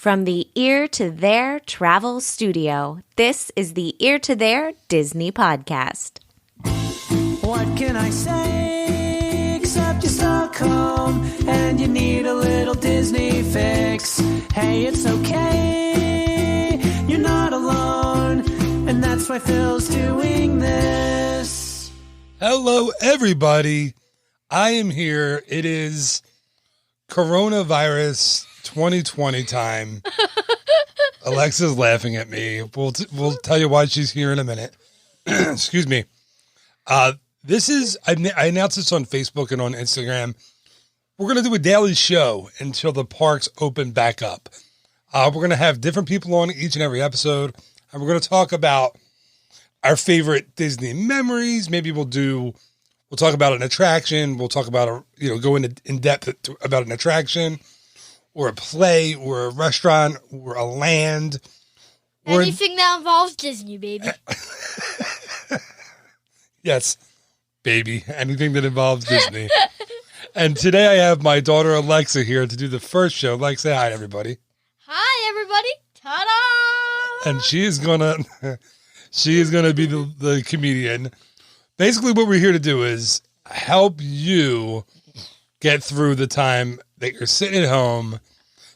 From the Ear to There Travel Studio, this is the Ear to There Disney Podcast. What can I say except you're stuck home and you need a little Disney fix? Hey, it's okay, you're not alone, and that's why Phil's doing this. Hello, everybody. I am here. It is coronavirus 2020 time. Alexa's laughing at me. We'll tell you why she's here in a minute. Excuse me. This is, I announced this on Facebook and on Instagram. We're going to do a daily show until the parks open back up. We're going to have different people on each and every episode, and we're going to talk about our favorite Disney memories. Maybe we'll talk about an attraction. We'll talk about, go in depth about an attraction or a play or a restaurant or a land. Anything that involves Disney, baby. Yes, baby. Anything that involves Disney. And today I have my daughter Alexa here to do the first show. Alexa, say hi, everybody. Hi, everybody. Ta-da! And she is gonna be the comedian. Basically, what we're here to do is help you get through the time that you're sitting at home,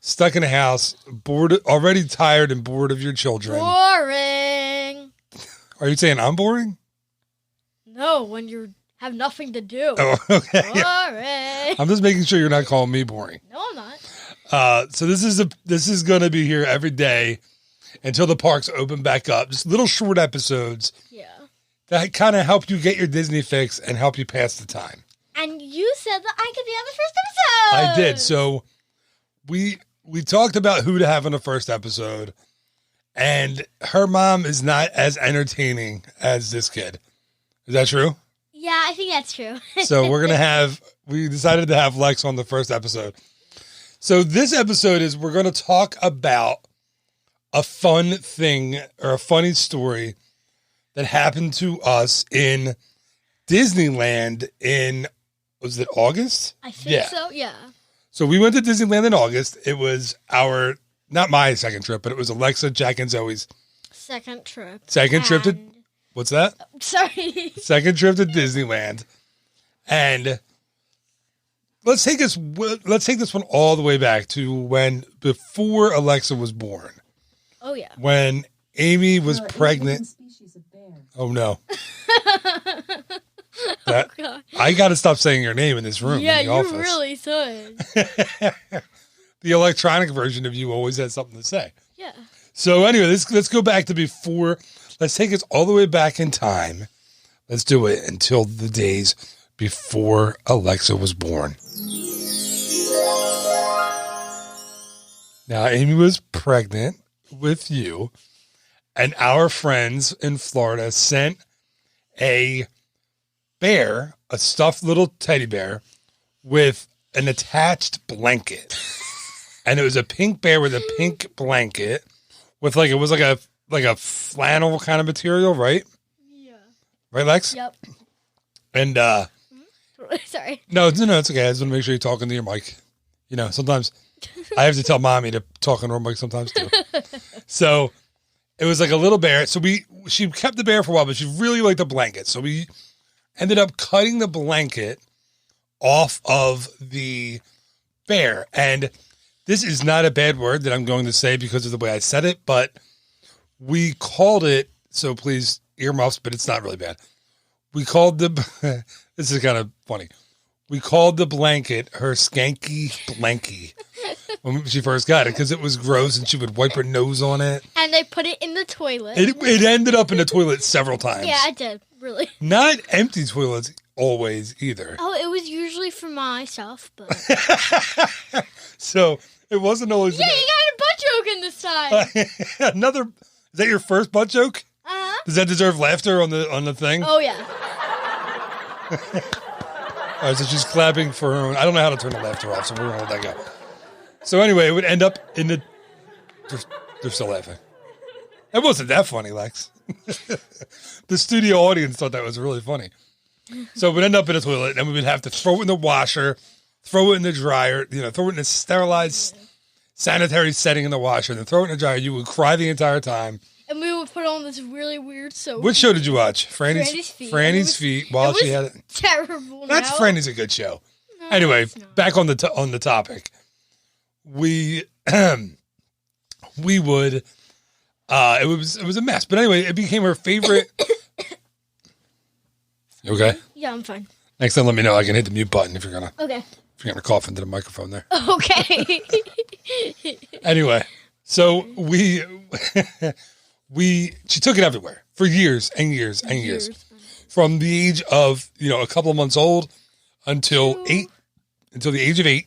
stuck in a house, bored, already tired and bored of your children. Boring. Are you saying I'm boring? No, when you have nothing to do. Oh, okay. Boring. I'm just making sure you're not calling me boring. No, I'm not. So this is going to be here every day until the parks open back up. Just little short episodes. Yeah. That kind of help you get your Disney fix and help you pass the time. And you said that I could be on the first episode. I did. So we talked about who to have on the first episode, and her mom is not as entertaining as this kid. Is that true? Yeah, I think that's true. So we decided to have Lex on the first episode. So this episode is we're going to talk about a fun thing or a funny story that happened to us in Disneyland in, was it August? I think so, yeah. So we went to Disneyland in August. It was not my second trip, but it was Alexa, Jack, and Zoe's second trip. Trip to, what's that? Sorry. Second trip to Disneyland. And let's take this one all the way back to before Alexa was born. Oh, yeah. When Amy was pregnant. Oh, no. God. I got to stop saying your name in this room. Yeah, in the office. you really should. The electronic version of you always has something to say. Yeah. So anyway, let's go back to before. Let's take us all the way back in time. Let's do it until the days before Alexa was born. Now, Amy was pregnant with you, and our friends in Florida sent a bear, a stuffed little teddy bear, with an attached blanket. And it was a pink bear with a pink blanket with it was like a flannel kind of material, right? Yeah. Right, Lex? Yep. And Sorry. No, it's okay. I just want to make sure you're talking to your mic. Sometimes I have to tell mommy to talk on her mic sometimes too. So it was like a little bear. So she kept the bear for a while, but she really liked the blanket. So we ended up cutting the blanket off of the bear. And this is not a bad word that I'm going to say because of the way I said it, but we called it, so please earmuffs, but it's not really bad. We called this is kind of funny. We called the blanket her skanky blankie when she first got it because it was gross and she would wipe her nose on it. And they put it in the toilet. It ended up in the toilet several times. Yeah, it did. Really. Not empty toilets always either. Oh, it was usually for myself, but... So it wasn't always... Yeah, you got a butt joke in this time. Another... Is that your first butt joke? Uh-huh. Does that deserve laughter on the thing? Oh, yeah. All right, so she's clapping for her own... I don't know how to turn the laughter off, so we're going to let that go. So anyway, it would end up in the... They're still laughing. It wasn't that funny, Lex. The studio audience thought that was really funny. So it would end up in a toilet, and we would have to throw it in the washer, throw it in the dryer, throw it in a sterilized sanitary setting in the washer, and then throw it in the dryer. You would cry the entire time. And we would put on this really weird soap. Which show did you watch? Franny's Feet. Franny's Feet. While she had it. Terrible. That's now. Franny's a good show. No, Anyway, it's not. back on the topic. We we would. It was a mess, but anyway, it became her favorite. You okay? Yeah, I'm fine. Next time, let me know. I can hit the mute button if you're gonna cough into the microphone there. Okay. Anyway, so she took it everywhere for years and years and years. From the age of, a couple of months old until the age of 8.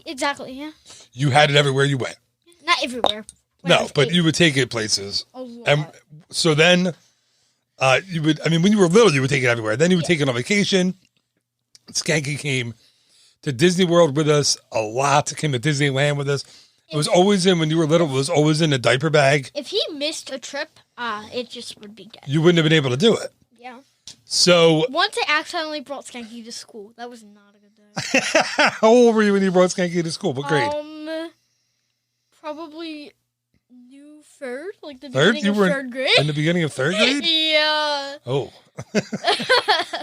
Exactly, yeah. You had it everywhere you went. Not everywhere. When I No, was but 8. you would take it places. A lot. And so then when you were little, you would take it everywhere. Then you would take it on vacation. Skanky came to Disney World with us a lot. Came to Disneyland with us. It was always when you were little, it was always in a diaper bag. If he missed a trip, it just would be dead. You wouldn't have been able to do it. Yeah. So, Once I accidentally brought Skanky to school. That was not a good day. how old were you when you brought Skanky to school? What grade? Probably third, like the Third? beginning You of were third grade. In the beginning of third grade? Yeah. Oh.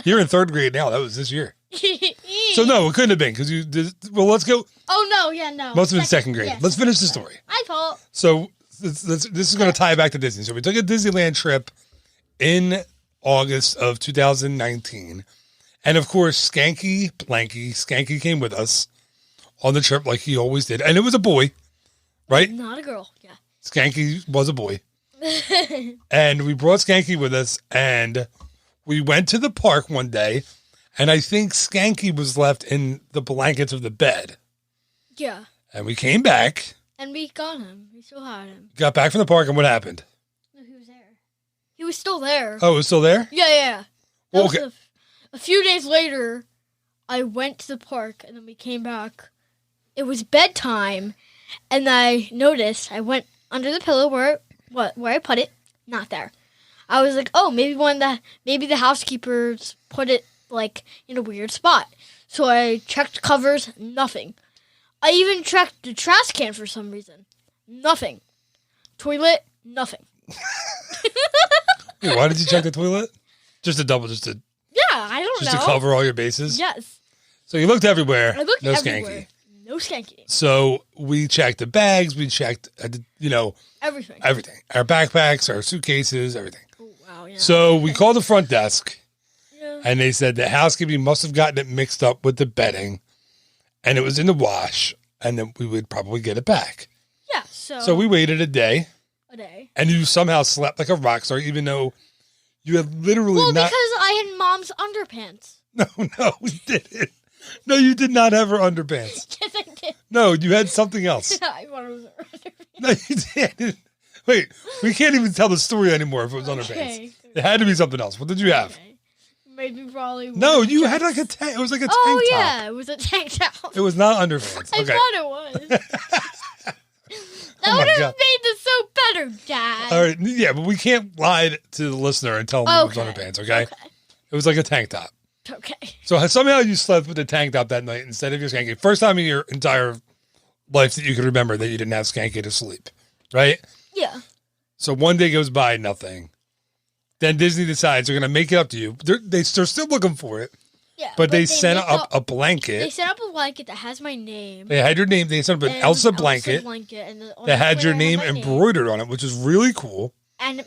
You're in third grade now. That was this year. So, no, it couldn't have been because you did. Well, let's go. Oh, no, yeah, no. Must have been second grade. yeah, Let's finish the story. I thought. So this is going to tie back to Disney. So we took a Disneyland trip in August of 2019. And of course, Skanky came with us on the trip like he always did. And it was a boy, right? Not a girl, yeah. Skanky was a boy. And we brought Skanky with us and we went to the park one day. And I think Skanky was left in the blankets of the bed. Yeah. And we came back. And we got him. We still had him. Got back from the park, and what happened? No, he was there. He was still there. Oh, it was still there? Yeah. Well, That okay. was a few days later, I went to the park, and then we came back. It was bedtime, and I noticed I went under the pillow where I put it. Not there. I was like, oh, maybe the housekeepers put it like in a weird spot. So I checked covers, nothing. I even checked the trash can for some reason. Nothing. Toilet, nothing. Wait, why did you check the toilet? Just to I don't know. to cover all your bases? Yes. So you looked everywhere. I looked no everywhere. Skanky. No Skanky. So we checked the bags. We checked, Everything. everything. Our backpacks, our suitcases, everything. Oh, wow, yeah. So we called the front desk, Yeah. and they said the housekeeping must have gotten it mixed up with the bedding, and it was in the wash, and then we would probably get it back. Yeah, So we waited a day, a day. and you somehow slept like a rock star, even though you had literally Well, not... because I had mom's underpants. No, we didn't. No, you did not have her underpants. Yes, I did. No, you had something else. I thought it was underpants. No, you didn't. Wait, we can't even tell the story anymore if it was underpants. Okay. It had to be something else. What did you have? Okay. Maybe probably. No, you checked. had like a tank. It was like a tank Oh, top. yeah. It was a tank top. It was not underpants. I Okay. thought it was. That Oh my would have God. made this so better, Dad. All right. Yeah, but we can't lie to the listener and tell them it was Okay. underpants, okay? It was like a tank top. Okay. So somehow you slept with a tank top that night instead of your Skanky. First time in your entire life that you could remember that you didn't have Skanky to sleep, right? Yeah. So one day goes by, nothing. Then Disney decides they're going to make it up to you. They're still looking for it, Yeah. but they sent make up a They blanket. set up a blanket that has my name. They had your name. They sent up an and Elsa Elsa blanket and on that the had your corner name had my embroidered on it, which was really cool. And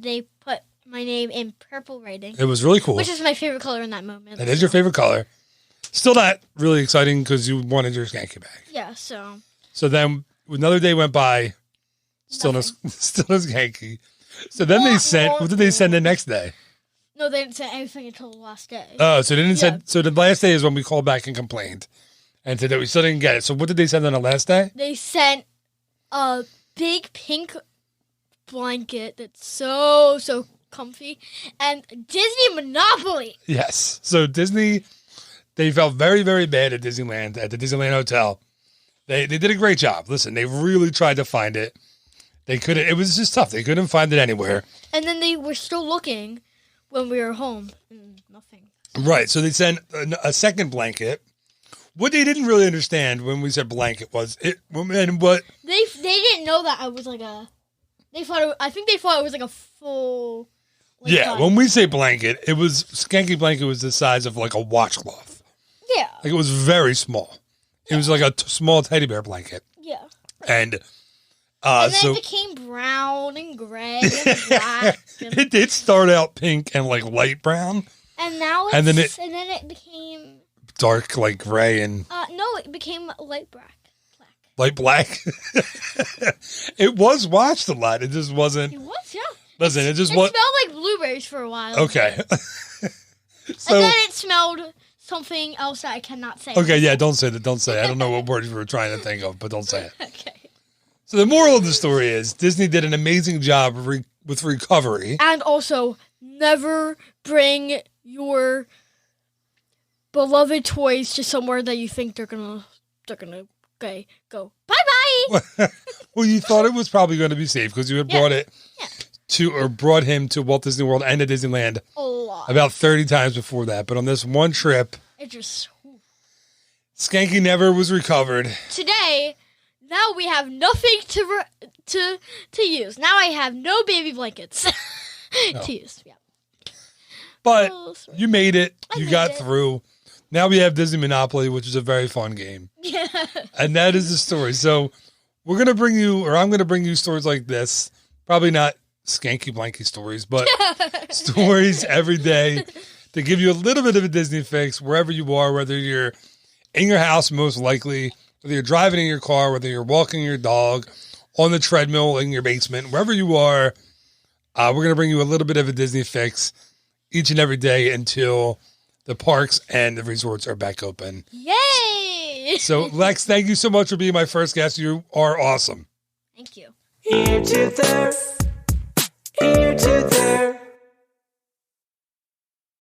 they put my name in purple writing, It was really cool. which is my favorite color in that moment. That is your favorite color. Still not really exciting because you wanted your Skanky back. Yeah. So. So then another day went by, still no Skanky. So then they sent, what did they send the next day? No, they didn't say anything until the last day. Oh, so they didn't Yeah. send, so the last day is when we called back and complained and said that we still didn't get it. So what did they send on the last day? They sent a big pink blanket that's so comfy and Disney Monopoly. Yes. So Disney, they felt very, very bad at Disneyland, at the Disneyland Hotel. They did a great job. Listen, they really tried to find it. They couldn't, it was just tough. They couldn't find it anywhere. And then they were still looking when we were home. And nothing. Right. So they sent a second blanket, What they didn't really understand when we said blanket was it, and what They didn't know that I was like a. I think they thought it was like a full. Like, yeah, size. when we say blanket, it was skanky blanket was the size of like a washcloth. Yeah. Like it was very small. It was like a small teddy bear blanket. Yeah. And And then so it became brown and gray and black. And, it did start out pink and like light brown, and now it's, and then it became dark like gray and no, it became light black. light black. It was watched a lot. It just wasn't. It was, yeah. Listen, it just It was smelled like blueberries for a while. okay. So And then it smelled something else that I cannot say. okay, yeah, don't say that. Don't say it. I don't know what word you were trying to think of, but don't say it. Okay. So the moral of the story is Disney did an amazing job with recovery. And also, never bring your beloved toys to somewhere that you think they're gonna go bye bye. Well, you thought it was probably going to be safe because you had brought it brought him to Walt Disney World and to Disneyland A lot. about 30 times before that. But on this one trip, It just Skanky never was recovered. today. Now we have nothing to use. Now I have no baby blankets to use. Yeah. But Oh, sorry. you made it. I You made got it. through. Now we have Disney Monopoly, which is a very fun game. Yeah. And that is the story. So we're going to bring you, or I'm going to bring you stories like this. Probably not skanky blanky stories, but stories every day to give you a little bit of a Disney fix wherever you are, whether you're in your house, most likely, whether you're driving in your car, whether you're walking your dog, on the treadmill in your basement, wherever you are, we're going to bring you a little bit of a Disney fix each and every day until the parks and the resorts are back open. Yay! So, Lex, thank you so much for being my first guest. You are awesome. Thank you. Here to there,